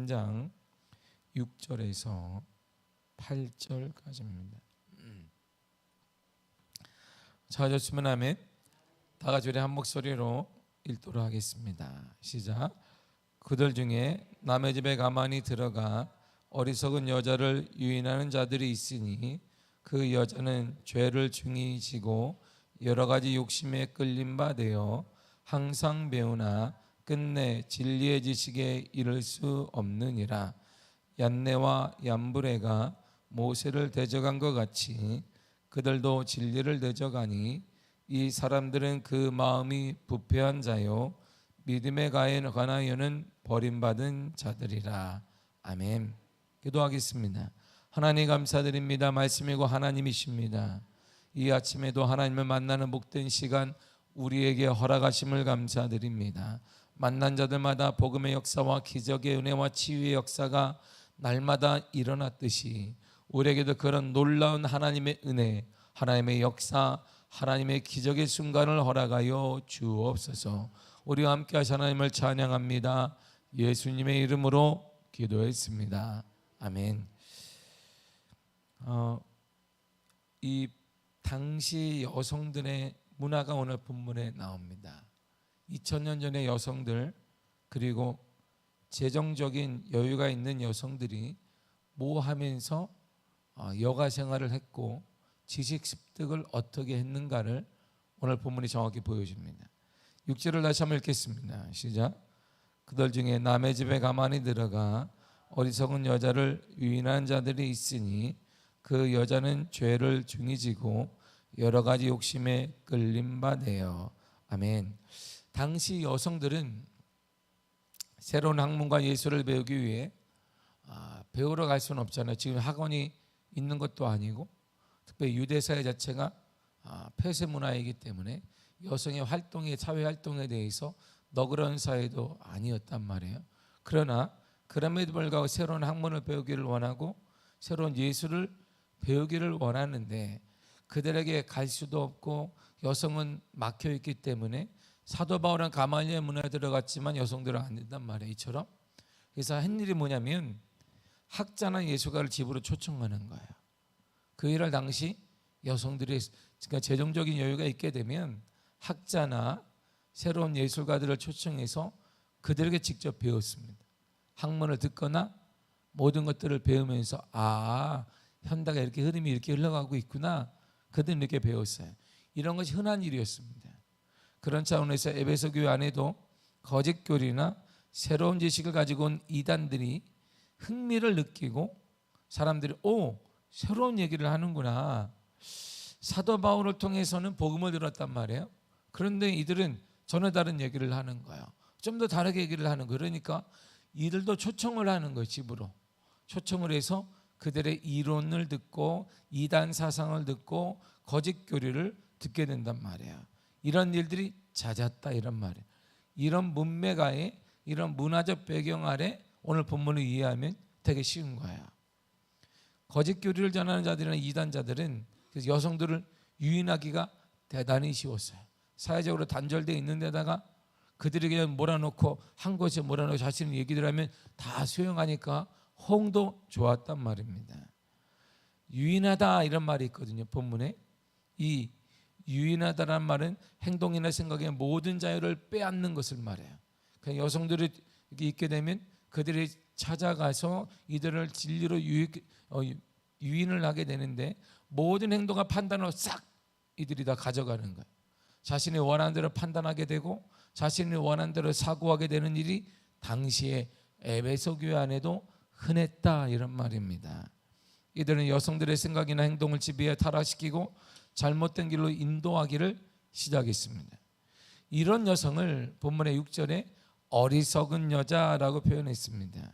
13장 6절에서 8절까지입니다. 찾으시면 아멘. 다 같이 우리 한 목소리로 읽도록 하겠습니다. 시작. 그들 중에 남의 집에 가만히 들어가 어리석은 여자를 유인하는 자들이 있으니 그 여자는 죄를 중히 지고 여러 가지 욕심에 끌린 바 되어 항상 배우나 끝내 진리의 지식에 이를 수 없느니라. 얀네와 얀브레가 모세를 대적한 것 같이 그들도 진리를 대적하니 이 사람들은 그 마음이 부패한 자요 믿음에 관하여는 버림받은 자들이라. 아멘. 기도하겠습니다. 하나님 감사드립니다. 말씀이고 하나님이십니다. 이 아침에도 하나님을 만나는 복된 시간 우리에게 허락하심을 감사드립니다. 만난 자들마다 복음의 역사와 기적의 은혜와 치유의 역사가 날마다 일어났듯이 우리에게도 그런 놀라운 하나님의 은혜, 하나님의 역사, 하나님의 기적의 순간을 허락하여 주옵소서. 우리와 함께 하신 하나님을 찬양합니다. 예수님의 이름으로 기도했습니다. 아멘. 이 당시 여성들의 문화가 오늘 본문에 나옵니다. 2000년 전의 여성들, 그리고 재정적인 여유가 있는 여성들이 뭐 하면서 여가 생활을 했고 지식 습득을 어떻게 했는가를 오늘 본문이 정확히 보여줍니다. 6절을 다시 한번 읽겠습니다. 시작. 그들 중에 남의 집에 가만히 들어가 어리석은 여자를 유인한 자들이 있으니 그 여자는 죄를 중히 지고 여러 가지 욕심에 끌린 바 되어. 아멘. 당시 여성들은 새로운 학문과 예술을 배우기 위해 배우러 갈 수는 없잖아요. 지금 학원이 있는 것도 아니고, 특별히 유대 사회 자체가 폐쇄 문화이기 때문에 여성의 활동에, 사회 활동에 대해서 너그러운 사회도 아니었단 말이에요. 그러나 그럼에도 불구하고 새로운 학문을 배우기를 원하고 새로운 예술을 배우기를 원하는데 그들에게 갈 수도 없고 여성은 막혀 있기 때문에 사도 바울은 가말리엘 문화에 들어갔지만 여성들은 안 된단 말이에요. 이처럼. 그래서 한 일이 뭐냐면 학자나 예술가를 집으로 초청하는 거예요. 그 일을 당시 여성들이, 그러니까 재정적인 여유가 있게 되면 학자나 새로운 예술가들을 초청해서 그들에게 직접 배웠습니다. 학문을 듣거나 모든 것들을 배우면서 현대가 이렇게 흐름이 이렇게 흘러가고 있구나, 그들은 이렇게 배웠어요. 이런 것이 흔한 일이었습니다. 그런 차원에서 에베소 교회 안에도 거짓 교리나 새로운 지식을 가지고 온 이단들이 흥미를 느끼고 사람들이 새로운 얘기를 하는구나, 사도 바울을 통해서는 복음을 들었단 말이에요. 그런데 이들은 전혀 다른 얘기를 하는 거예요. 좀 더 다르게 얘기를 하는 거예요. 그러니까 이들도 초청을 하는 거예요. 집으로 초청을 해서 그들의 이론을 듣고 이단 사상을 듣고 거짓 교리를 듣게 된단 말이에요. 이런 일들이 잦았다, 이런 말이에요. 이런 문맥하에, 이런 문화적 배경 아래 오늘 본문을 이해하면 되게 쉬운 거예요. 거짓 교리를 전하는 자들이나 이단자들은 그래서 여성들을 유인하기가 대단히 쉬웠어요. 사회적으로 단절되어 있는 데다가 그들이 그냥 몰아놓고 한 곳에 몰아놓고 자신의 얘기들 하면 다 수용하니까 호응도 좋았단 말입니다. 유인하다 이런 말이 있거든요. 본문에. 이 유인하다라는 말은 행동이나 생각의 모든 자유를 빼앗는 것을 말해요. 그냥 여성들이 있게 되면 그들이 찾아가서 이들을 진리로 유인을 하게 되는데 모든 행동과 판단을 싹 이들이 다 가져가는 거예요. 자신이 원하는 대로 판단하게 되고 자신이 원하는 대로 사고하게 되는 일이 당시에 에베소 교회 안에도 흔했다, 이런 말입니다. 이들은 여성들의 생각이나 행동을 지배해 타락시키고 잘못된 길로 인도하기를 시작했습니다. 이런 여성을 본문의 6절에 어리석은 여자라고 표현했습니다.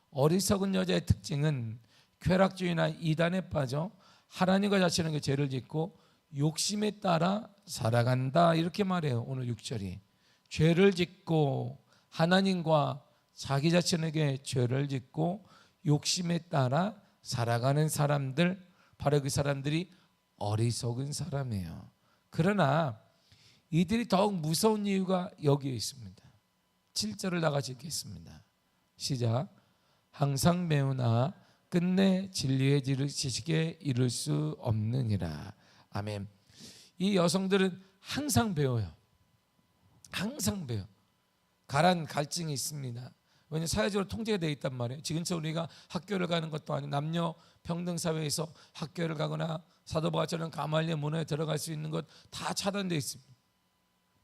어리석은 여자의 특징은 쾌락주의나 이단에 빠져 하나님과 자신에게 죄를 짓고 욕심에 따라 살아간다, 이렇게 말해요. 오늘 6절이 죄를 짓고 하나님과 자기 자신에게 죄를 짓고 욕심에 따라 살아가는 사람들, 바로 그 사람들이 어리석은 사람이에요. 그러나 이들이 더욱 무서운 이유가 여기에 있습니다. 7절을 다 같이 읽겠습니다. 시작. 항상 배우나 끝내 진리의 지식에 이를 수 없느니라. 아멘. 이 여성들은 항상 배워요. 항상 배워. 가란 갈증이 있습니다. 왜냐하면 사회적으로 통제가 되어 있단 말이에요. 지금처럼 우리가 학교를 가는 것도 아니고 남녀 평등 사회에서 학교를 가거나 사도 바울처럼 가말리엘 문화에 들어갈 수 있는 것 다 차단되어 있습니다.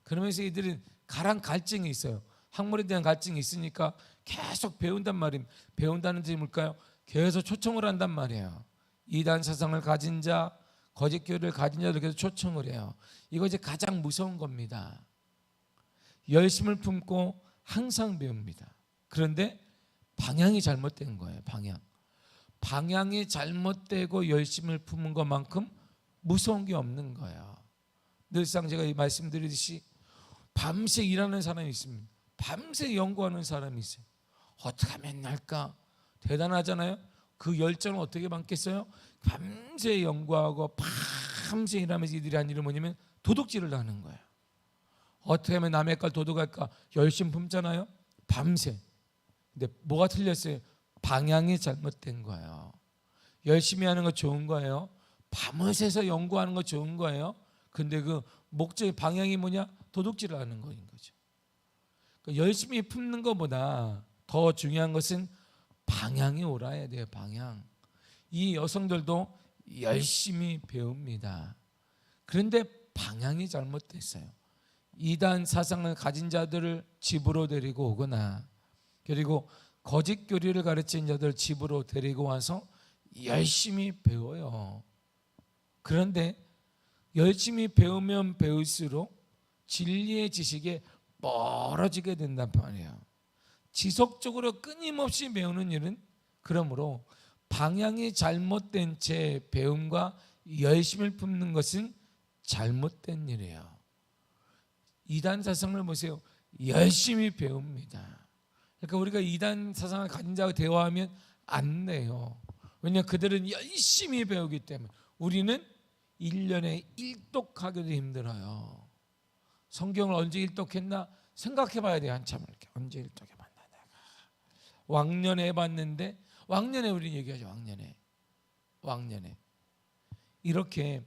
그러면서 이들은 가란 갈증이 있어요. 학문에 대한 갈증이 있으니까 계속 배운단 말입니다. 배운다는 뜻이 뭘까요? 계속 초청을 한단 말이에요. 이단 사상을 가진 자, 거짓 교리를 가진 자들 계속 초청을 해요. 이거 이제 가장 무서운 겁니다. 열심을 품고 항상 배웁니다. 그런데 방향이 잘못된 거예요. 방향이 잘못되고 열심을 품은 것만큼 무서운 게 없는 거예요. 늘상 제가 말씀드리듯이 밤새 일하는 사람이 있습니다. 밤새 연구하는 사람이 있어요. 어떻게 하면 날까? 대단하잖아요. 그 열정을 어떻게 받겠어요? 밤새 연구하고 밤새 일하면서 이들이 한 일은 뭐냐면 도둑질을 하는 거예요. 어떻게 하면 남의 걸 도둑할까? 열심히 품잖아요. 밤새. 근데 뭐가 틀렸어요? 방향이 잘못된 거예요. 열심히 하는 거 좋은 거예요. 밤새서 연구하는 거 좋은 거예요. 근데 그 목적의 방향이 뭐냐? 도둑질을 하는 거인 거죠. 그러니까 열심히 품는 것보다 더 중요한 것은 방향이 옳아야 돼요. 방향. 이 여성들도 열심히 배웁니다. 그런데 방향이 잘못됐어요. 이단 사상을 가진 자들을 집으로 데리고 오거나 그리고 거짓 교리를 가르치는 자들 집으로 데리고 와서 열심히 배워요. 그런데 열심히 배우면 배울수록 진리의 지식에 멀어지게 된단 말이에요. 지속적으로 끊임없이 배우는 일은 그러므로 방향이 잘못된 채 배움과 열심을 품는 것은 잘못된 일이에요. 이단 사상을 보세요. 열심히 배웁니다. 그러니까 우리가 이단 사상을 가진 자와 대화하면 안 돼요. 왜냐하면 그들은 열심히 배우기 때문에. 우리는 1년에 일독하기도 힘들어요. 성경을 언제 일독했나 생각해 봐야 돼요. 한참을 이렇게. 언제 일독해봤나 내가. 왕년에 해봤는데 왕년에 우리 얘기하죠. 왕년에 이렇게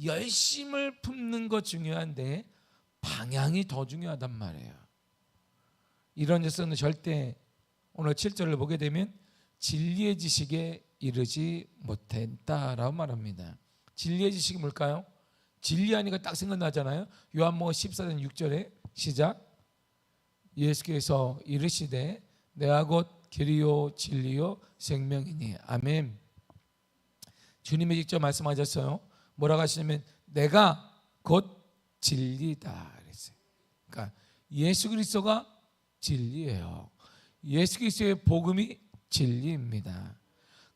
열심을 품는 거 중요한데 방향이 더 중요하단 말이에요. 이런 데서는 절대 오늘 7절을 보게 되면 진리의 지식에 이르지 못했다라고 말합니다. 진리의 지식이 뭘까요? 진리하니까 딱 생각나잖아요. 요한복음 14장 6절에 시작. 예수께서 이르시되 내가 곧 길이요 진리요 생명이니. 아멘. 주님이 직접 말씀하셨어요. 뭐라고 하시냐면 내가 곧 진리다 그랬어요. 그러니까 예수 그리스도가 진리예요. 예수 그리스도의 복음이 진리입니다.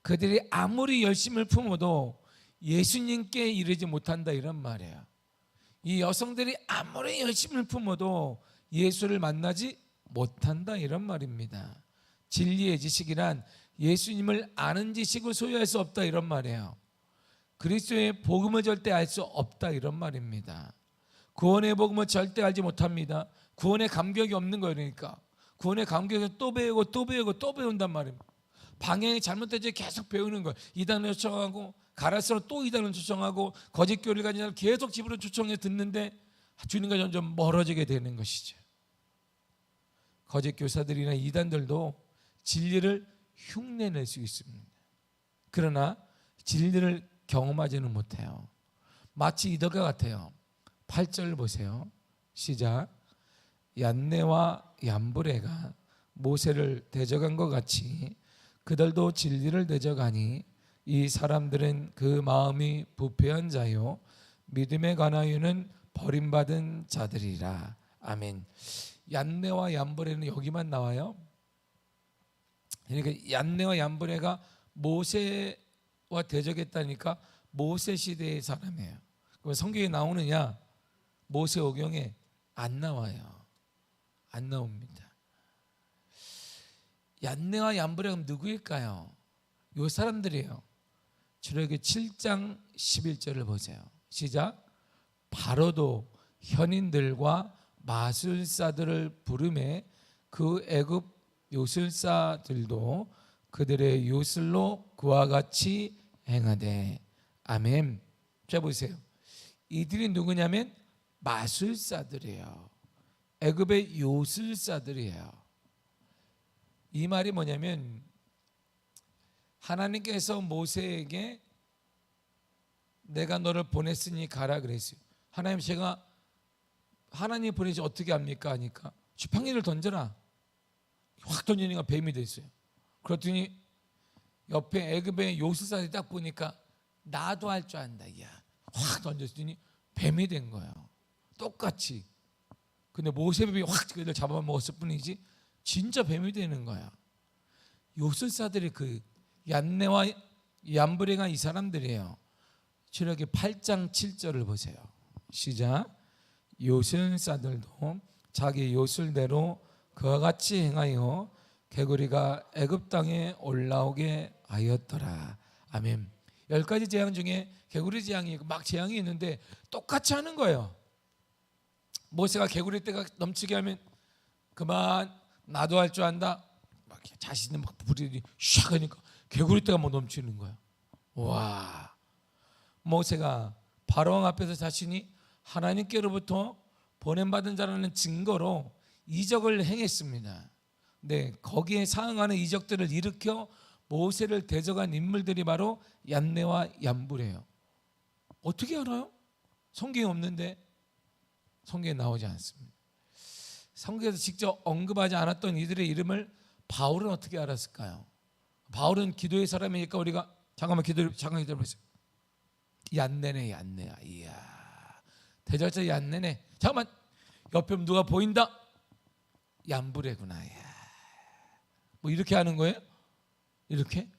그들이 아무리 열심을 품어도 예수님께 이르지 못한다 이런 말이에요. 이 여성들이 아무리 열심을 품어도 예수를 만나지 못한다 이런 말입니다. 진리의 지식이란 예수님을 아는 지식을 소유할 수 없다 이런 말이에요. 그리스도의 복음을 절대 알 수 없다 이런 말입니다. 구원의 복음을 절대 알지 못합니다. 구원의 감격이 없는 거예요. 그러니까 구원의 감격을 또 배우고 또 배우고 또 배운단 말입니다. 방향이 잘못되지 계속 배우는 거예요. 이단을 초청하고 가라스로 또 이단을 초청하고 거짓 교리를 가진 자를 계속 집으로 초청해 듣는데 주님과 점점 멀어지게 되는 것이죠. 거짓 교사들이나 이단들도 진리를 흉내낼 수 있습니다. 그러나 진리를 경험하지는 못해요. 마치 이들과 같아요. 8절 보세요. 시작. 얀네와 얀브레가 모세를 대적한 것 같이 그들도 진리를 대적하니 이 사람들은 그 마음이 부패한 자요 믿음에 관하여는 버림받은 자들이라. 아멘. 얀네와 얀브레는 여기만 나와요. 그러니까 얀네와 얀브레가 모세와 대적했다니까 모세 시대의 사람이에요. 그럼 성경에 나오느냐? 모세오경에 안 나와요. 안 나옵니다. 얀네와 얀브레가 누구일까요? 요 사람들이에요. 출애굽기 7장 11절을 보세요. 시작. 바로도 현인들과 마술사들을 부르매 그 애굽 요술사들도 그들의 요술로 그와 같이 행하되. 아멘. 자 보세요. 이들이 누구냐면 마술사들이에요. 애굽의 요술사들이에요. 이 말이 뭐냐면 하나님께서 모세에게 내가 너를 보냈으니 가라 그랬어요. 하나님, 제가 하나님 보내지 어떻게 합니까 하니까 지팡이를 던져라. 확 던지니까 뱀이 됐어요. 그랬더니 옆에 애굽의 요술사들이 딱 보니까 나도 할 줄 안다. 야, 확 던졌더니 뱀이 된 거예요. 똑같이. 근데 모세뱀이 확 그들 잡아먹었을 뿐이지 진짜 뱀이 되는 거야. 요술사들이 그 얀네와 얀브레가 이 사람들이에요. 출애굽기 8장 7절을 보세요. 시작. 요술사들도 자기 요술대로 그와 같이 행하여 개구리가 애굽 땅에 올라오게 하였더라. 아멘. 10가지 재앙 중에 개구리 재앙이 막 재앙이 있는데 똑같이 하는 거예요. 모세가 개구리 떼가 넘치게 하면 그만 나도 할 줄 안다. 막 자신이 막 부리더니 샥 하니까 개구리 떼가 막 넘치는 거예요. 와. 모세가 바로왕 앞에서 자신이 하나님께로부터 보냄받은 자라는 증거로 이적을 행했습니다. 네, 거기에 상응하는 이적들을 일으켜 모세를 대적한 인물들이 바로 얀네와 얀브레예요. 어떻게 알아요? 성경에 없는데, 성경에 나오지 않습니다. 성경에서 직접 언급하지 않았던 이들의 이름을 바울은 어떻게 알았을까요? 바울은 기도의 사람이니까 우리가 잠깐 기다려보세요. 얀네네, 얀네야. 이야, 대적자 얀네네. 잠깐만, 옆에 누가 보인다? 얀브레구나. 야. 뭐 이렇게 하는 거예요? 이렇게?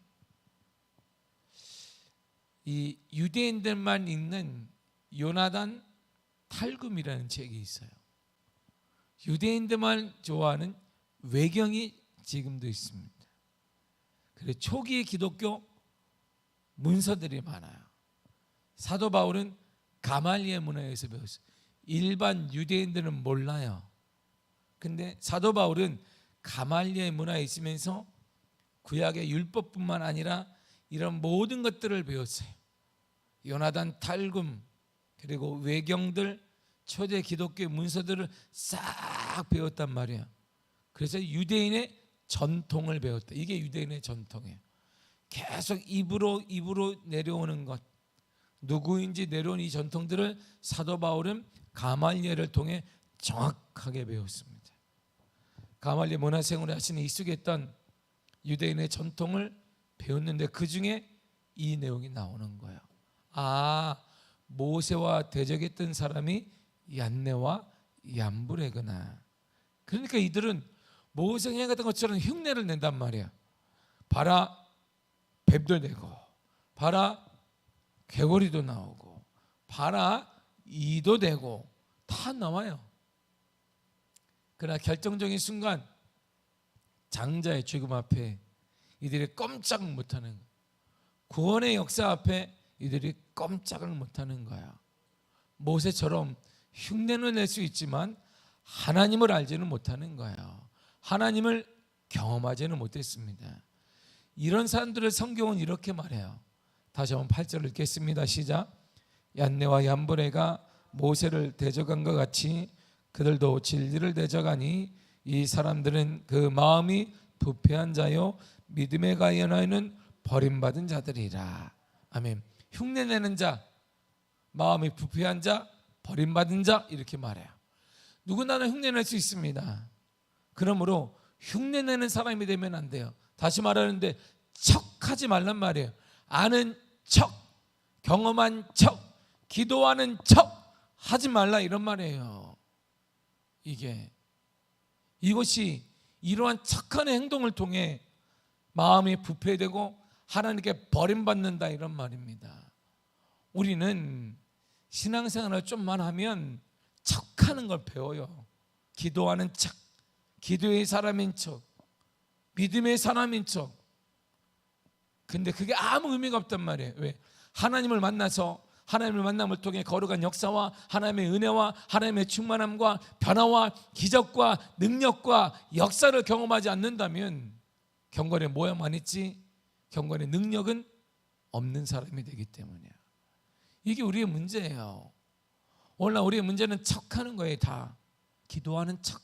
이 유대인들만 읽는 요나단 탈굼이라는 책이 있어요. 유대인들만 좋아하는 외경이 지금도 있습니다. 그래서 초기 기독교 문서들이 많아요. 사도 바울은 가말리엘 문화에서 배웠어요. 일반 유대인들은 몰라요. 근데 사도 바울은 가말리엘 문화에 있으면서 구약의 율법뿐만 아니라 이런 모든 것들을 배웠어요. 요나단 탈굼 그리고 외경들 초대 기독교 문서들을 싹 배웠단 말이에요. 그래서 유대인의 전통을 배웠다. 이게 유대인의 전통이에요. 계속 입으로 내려오는 것, 누구인지 내려온 이 전통들을 사도 바울은 가말리엘을 통해 정확하게 배웠습니다. 가말리엘 문화생활을 하시는 익숙했던 유대인의 전통을 배웠는데 그 중에 이 내용이 나오는 거예요. 아, 모세와 대적했던 사람이 얀네와 얀브레구나. 그러니까 이들은 모세가 행했던 것처럼 흉내를 낸단 말이야. 봐라, 뱀도 내고, 봐라, 개구리도 나오고, 봐라, 이도 되고 다 나와요. 그러나 결정적인 순간 장자의 죽음 앞에 이들이 꼼짝 못하는 거예요. 구원의 역사 앞에 이들이 꼼짝을 못하는 거야. 모세처럼 흉내는 낼 수 있지만 하나님을 알지는 못하는 거예요. 하나님을 경험하지는 못했습니다. 이런 사람들을 성경은 이렇게 말해요. 다시 한번 8절을 읽겠습니다. 시작. 얀네와 얀브레가 모세를 대적한 것 같이 그들도 진리를 대적하니 이 사람들은 그 마음이 부패한 자요 믿음에 관하여는 버림받은 자들이라. 아멘. 흉내내는 자, 마음이 부패한 자, 버림받은 자 이렇게 말해요. 누구나는 흉내낼 수 있습니다. 그러므로 흉내내는 사람이 되면 안 돼요. 다시 말하는데 척하지 말란 말이에요. 아는 척, 경험한 척, 기도하는 척 하지 말라 이런 말이에요. 이것이 이러한 착한 행동을 통해 마음이 부패되고 하나님께 버림받는다 이런 말입니다. 우리는 신앙생활을 좀만 하면 척하는 걸 배워요. 기도하는 척, 기도의 사람인 척, 믿음의 사람인 척. 근데 그게 아무 의미가 없단 말이에요. 왜? 하나님을 만나서 하나님의 만남을 통해 거룩한 역사와 하나님의 은혜와 하나님의 충만함과 변화와 기적과 능력과 역사를 경험하지 않는다면 경건에 모여만 있지 경건의 능력은 없는 사람이 되기 때문이에요. 이게 우리의 문제예요. 오늘날 우리의 문제는 척하는 거예요. 다 기도하는 척,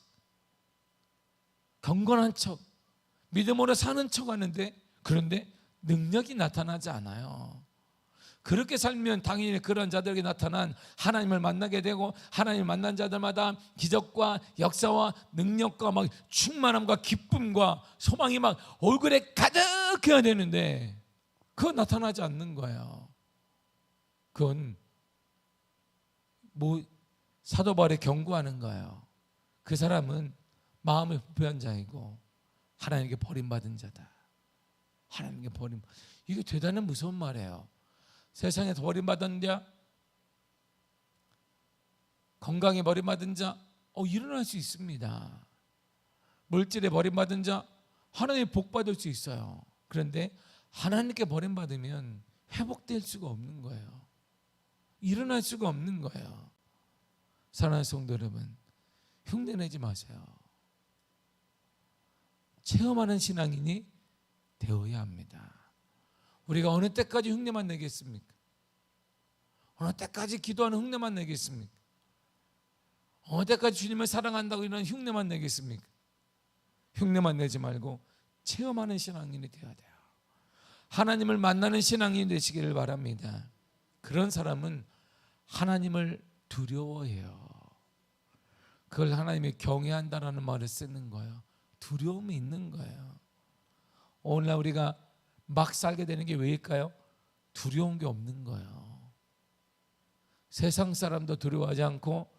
경건한 척, 믿음으로 사는 척 하는데 그런데 능력이 나타나지 않아요. 그렇게 살면 당연히 그런 자들에게 나타난 하나님을 만나게 되고 하나님을 만난 자들마다 기적과 역사와 능력과 막 충만함과 기쁨과 소망이 막 얼굴에 가득해야 되는데 그건 나타나지 않는 거예요. 그건 사도 바울이 경고하는 거예요. 그 사람은 마음의 부패한 자이고 하나님께 버림받은 자다. 하나님께 버림. 이게 대단한 무서운 말이에요. 세상에서 버림받은 자, 건강에 버림받은 자, 일어날 수 있습니다. 물질에 버림받은 자, 하나님의 복 받을 수 있어요. 그런데 하나님께 버림받으면 회복될 수가 없는 거예요. 일어날 수가 없는 거예요. 사랑하는 성도 여러분, 흉내내지 마세요. 체험하는 신앙인이 되어야 합니다. 우리가 어느 때까지 흉내만 내겠습니까? 어느 때까지 기도하는 흉내만 내겠습니까? 어느 때까지 주님을 사랑한다고 이런 흉내만 내겠습니까? 흉내만 내지 말고 체험하는 신앙인이 되어야 돼요. 하나님을 만나는 신앙인이 되시기를 바랍니다. 그런 사람은 하나님을 두려워해요. 그걸 하나님이 경외한다라는 말을 쓰는 거예요. 두려움이 있는 거예요. 오늘날 우리가 막 살게 되는 게 왜일까요? 두려운 게 없는 거예요. 세상 사람도 두려워하지 않고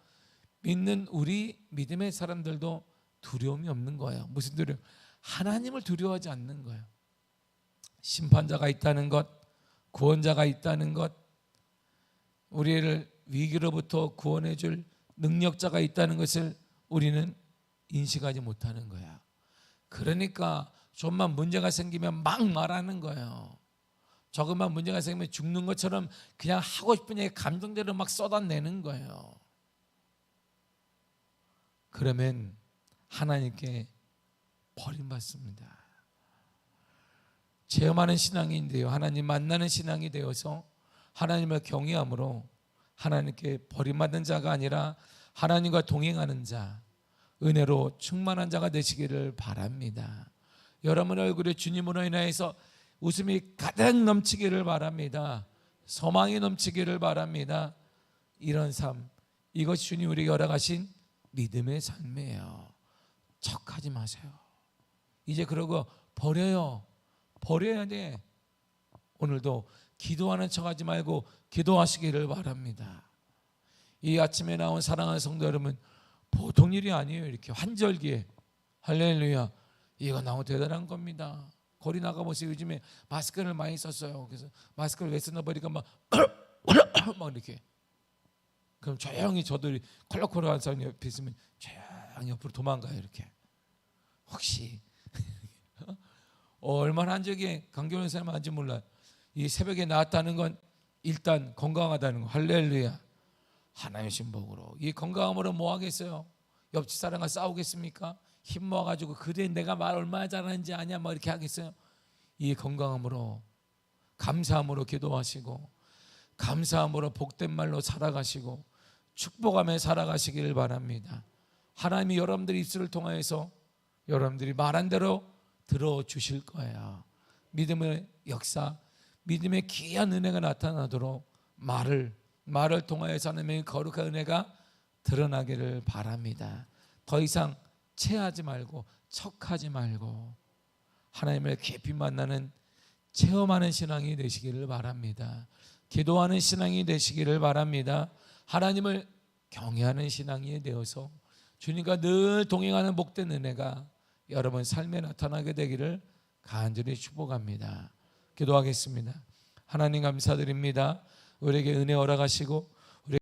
믿는 우리 믿음의 사람들도 두려움이 없는 거예요. 무슨 두려움? 하나님을 두려워하지 않는 거예요. 심판자가 있다는 것, 구원자가 있다는 것, 우리를 위기로부터 구원해 줄 능력자가 있다는 것을 우리는 인식하지 못하는 거야. 그러니까 좀만 문제가 생기면 막 말하는 거예요. 조금만 문제가 생기면 죽는 것처럼 그냥 하고 싶은 얘기 감정대로 막 쏟아내는 거예요. 그러면 하나님께 버림받습니다. 체험하는 신앙인데요, 하나님 만나는 신앙이 되어서 하나님을 경외함으로 하나님께 버림받은 자가 아니라 하나님과 동행하는 자, 은혜로 충만한 자가 되시기를 바랍니다. 여러분 얼굴에 주님으로 인하여서 웃음이 가득 넘치기를 바랍니다. 소망이 넘치기를 바랍니다. 이런 삶, 이것이 주님 우리에게 허락하신 믿음의 삶이에요. 척하지 마세요. 이제 그러고 버려요. 버려야 돼. 오늘도 기도하는 척하지 말고 기도하시기를 바랍니다. 이 아침에 나온 사랑하는 성도 여러분, 보통 일이 아니에요. 이렇게 환절기에 할렐루야, 이거 너무 대단한 겁니다. 거리 나가보세요. 요즘에 마스크를 많이 썼어요. 그래서 마스크를 왜 쓰나 보니까 막 이렇게. 그럼 조용히 저도 콜록콜록한 사람 옆에 있으면 조용히 옆으로 도망가요. 이렇게. 혹시 얼마나 한적에 강교는 사람 한지 몰라요. 이 새벽에 나왔다는 건 일단 건강하다는 거. 할렐루야. 하나님의 신복으로. 이 건강함으로 뭐 하겠어요? 옆집 사람과 싸우겠습니까? 힘 모아가지고 그래 내가 말 얼마나 잘하는지 아냐 뭐 이렇게 하겠어요? 이 건강함으로, 감사함으로 기도하시고 감사함으로 복된 말로 살아가시고 축복하며 살아가시기를 바랍니다. 하나님이 여러분들의 입술을 통하여서 여러분들이 말한 대로 들어주실 거예요. 믿음의 역사, 믿음의 귀한 은혜가 나타나도록 말을 통하여서 하나님의 거룩한 은혜가 드러나기를 바랍니다. 더 이상 체하지 말고 척하지 말고 하나님을 깊이 만나는 체험하는 신앙이 되시기를 바랍니다. 기도하는 신앙이 되시기를 바랍니다. 하나님을 경외하는 신앙이 되어서 주님과 늘 동행하는 복된 은혜가 여러분 삶에 나타나게 되기를 간절히 축복합니다. 기도하겠습니다. 하나님 감사드립니다. 우리에게 은혜 허락하시고